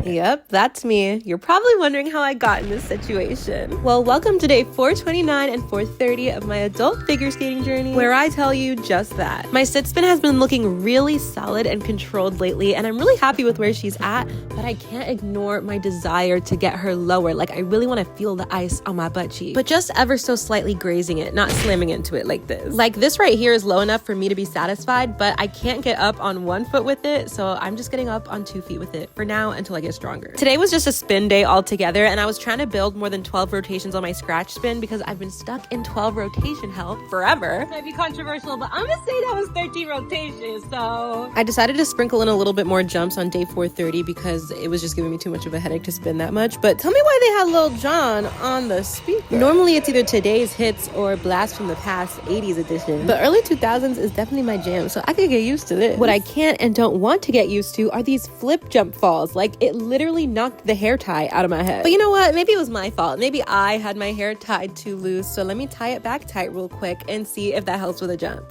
Yep, that's me. You're probably wondering how I got in this situation. Well, welcome to day 429 and 430 of my adult figure skating journey, where I tell you just that. My sit spin has been looking really solid and controlled lately, and I'm really happy with where she's at, but I can't ignore my desire to get her lower. Like, I really want to feel the ice on my butt cheek, but just ever so slightly grazing it, not slamming into it like this. Like, this right here is low enough for me to be satisfied, but I can't get up on 1 foot with it, so I'm just getting up on 2 feet with it for now until I get stronger. Today was just a spin day altogether, and I was trying to build more than 12 rotations on my scratch spin because I've been stuck in 12 rotation hell forever. It might be controversial, but I'm gonna say that was 13 rotations, so I decided to sprinkle in a little bit more jumps on day 430 because it was just giving me too much of a headache to spin that much. But tell me why they had Lil Jon on the speaker. Normally it's either today's hits or blast from the past 80s edition, but early 2000s is definitely my jam, so I could get used to this. What I can't and don't want to get used to are these flip jump falls. Like, it literally knocked the hair tie out of my head. But you know what? Maybe it was my fault. Maybe I had my hair tied too loose, so let me tie it back tight real quick and see if that helps with a jump.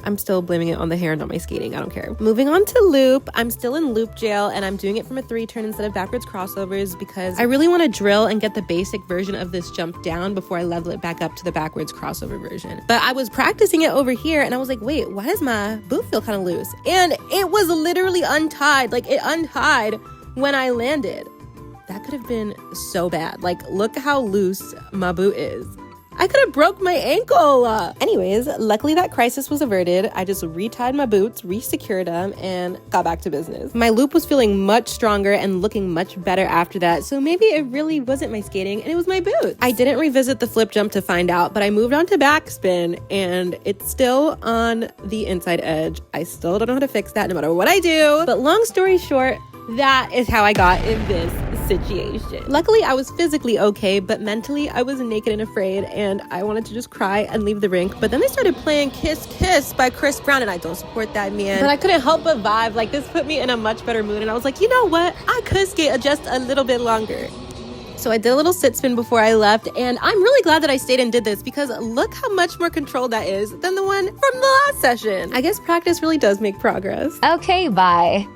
I'm still blaming it on the hair, not my skating. I don't care. Moving on to loop. I'm still in loop jail, and I'm doing it from a 3-turn instead of backwards crossovers because I really want to drill and get the basic version of this jump down before I level it back up to the backwards crossover version. But I was practicing it over here, and I was like, wait, why does my boot feel kind of loose? And it was literally untied. Like, it untied when I landed. That could have been so bad. Like, look how loose my boot is. I could have broke my ankle. Anyways, luckily that crisis was averted. I just retied my boots, re-secured them, and got back to business. My loop was feeling much stronger and looking much better after that, so maybe it really wasn't my skating and it was my boots. I didn't revisit the flip jump to find out, but I moved on to backspin, and it's still on the inside edge. I still don't know how to fix that no matter what I do. But long story short, that is how I got in this situation. Luckily, I was physically okay, but mentally, I was naked and afraid, and I wanted to just cry and leave the rink. But then they started playing Kiss Kiss by Chris Brown, and I don't support that man. But I couldn't help but vibe. Like, this put me in a much better mood, and I was like, you know what? I could skate just a little bit longer. So I did a little sit spin before I left, and I'm really glad that I stayed and did this because look how much more controlled that is than the one from the last session. I guess practice really does make progress. Okay, bye.